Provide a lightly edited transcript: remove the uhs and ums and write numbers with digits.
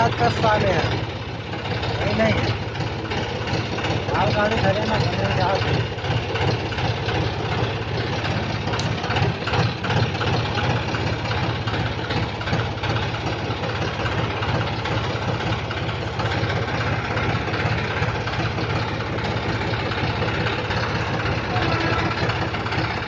आज का साल है यार। नहीं नहीं, मालगाड़ी हरियाणा घूमने जा रही है।